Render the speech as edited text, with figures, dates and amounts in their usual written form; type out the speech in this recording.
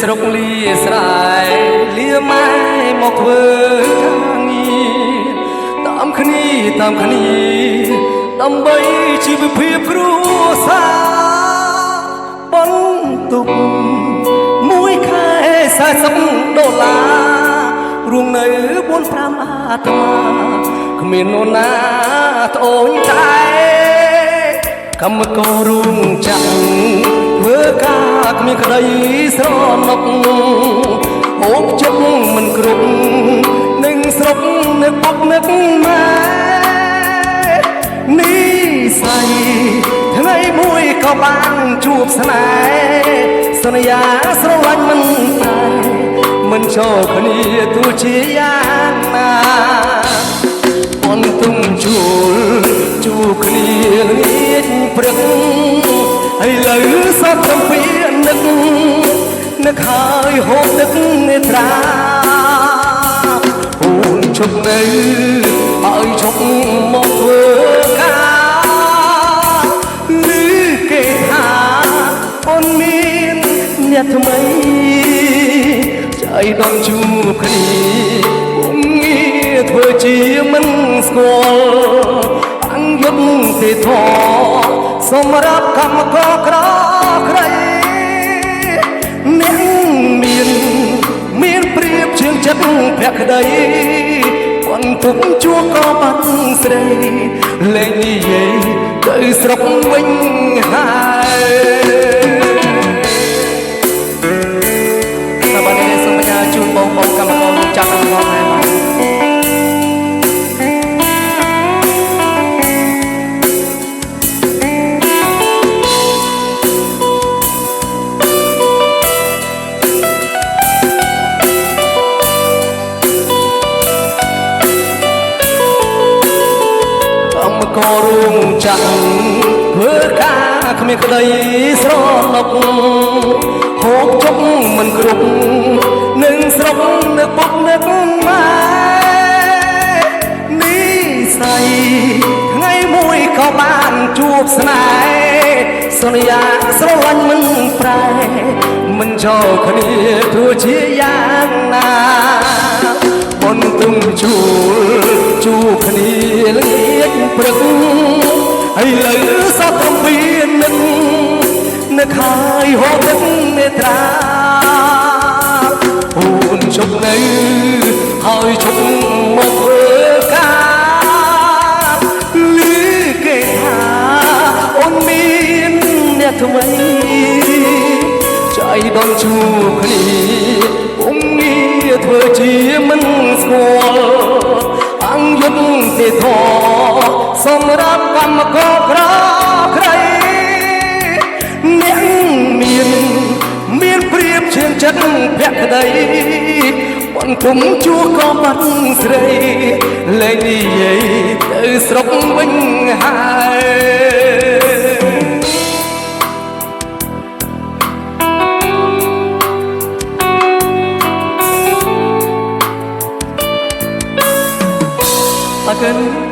ស្រុកលាស្រែលាម៉ែមកធ្វើការងារតាមគ្នាដើម្បីជីវភាពគ្រួសារបន្ទុកមួយខែ$40រួមនៅ4-5អាត្មាគ្មាននរណាត្អូញត្អែកម្មកររួមចាក់ធ្វើការគ្មានក្តីស្រណុកអូបជុកមិនគ្រប់នឹងស្រុកនឹកពុកនឹកម៉ែនេះស្អីថ្ងៃមួយក៏បានជួបស្នេហ៍សន្យាស្រឡាញ់មិនតែមិនចូលគ្នាទោះជាយ៉ាងណាបន្ទុំជួបគ្នាល្ងាចព្រឹកហើយលើសតកំពីនឹកហើយហូបទឹកនេត្រាអូនជប់នៅហើយជប់មកធ្វើការឮគេថាអូនមានអ្នកថ្មីใจដន់ជួបគ្នាពុំងាធ្វើជាមិនស្គាល់អញ្ញប់ទេធေါ်សម្រាប់កម្មករក្រក្រៃអ្នកមានព្រៀបជាងចិត្តភក្តីបន្ទុកជួក៏បាត់ស្រីលែងនិយាយទៅស្រុកវិញហើយសប្បាយនេះសូមបញ្ញាជូនបងកម្មករចាក់ក្នុងហើយបាទក៏រួមចាក់ធ្វើការគ្មានក្តីស្រណុកហូបជុកមិនគ្រប់នឹងស្រុកនឹកពុកនឹកម៉ែនេះស្អីថ្ងៃមួយក៏បានជួបស្នេហ៍សន្យាស្រឡាញ់មិនប្រែមិនចូលគ្នាទោះជាយ៉ាងណាបន្ទុំជួបគ្នាល្ងាចព្រឹកហើយលើសតកំពីនឹកហើយហូបទឹកនេត្រាអូនជប់នៅហើយជប់មកធ្វើការឮគេថាអូនមានអ្នកថ្មីใจដន់ជួបគ្នាពុំងាធ្វើជាមិនស្គាល់អញ្ញប់ទេធေါ်សម្រាប់កម្មករក្រក្រៃអ្នកមានព្រៀបជាងចិត្តភក្តីបន្ទុំជួក៏បាត់ស្រីលែងនិយាយទៅស្រុកវិញហើយអរគុណ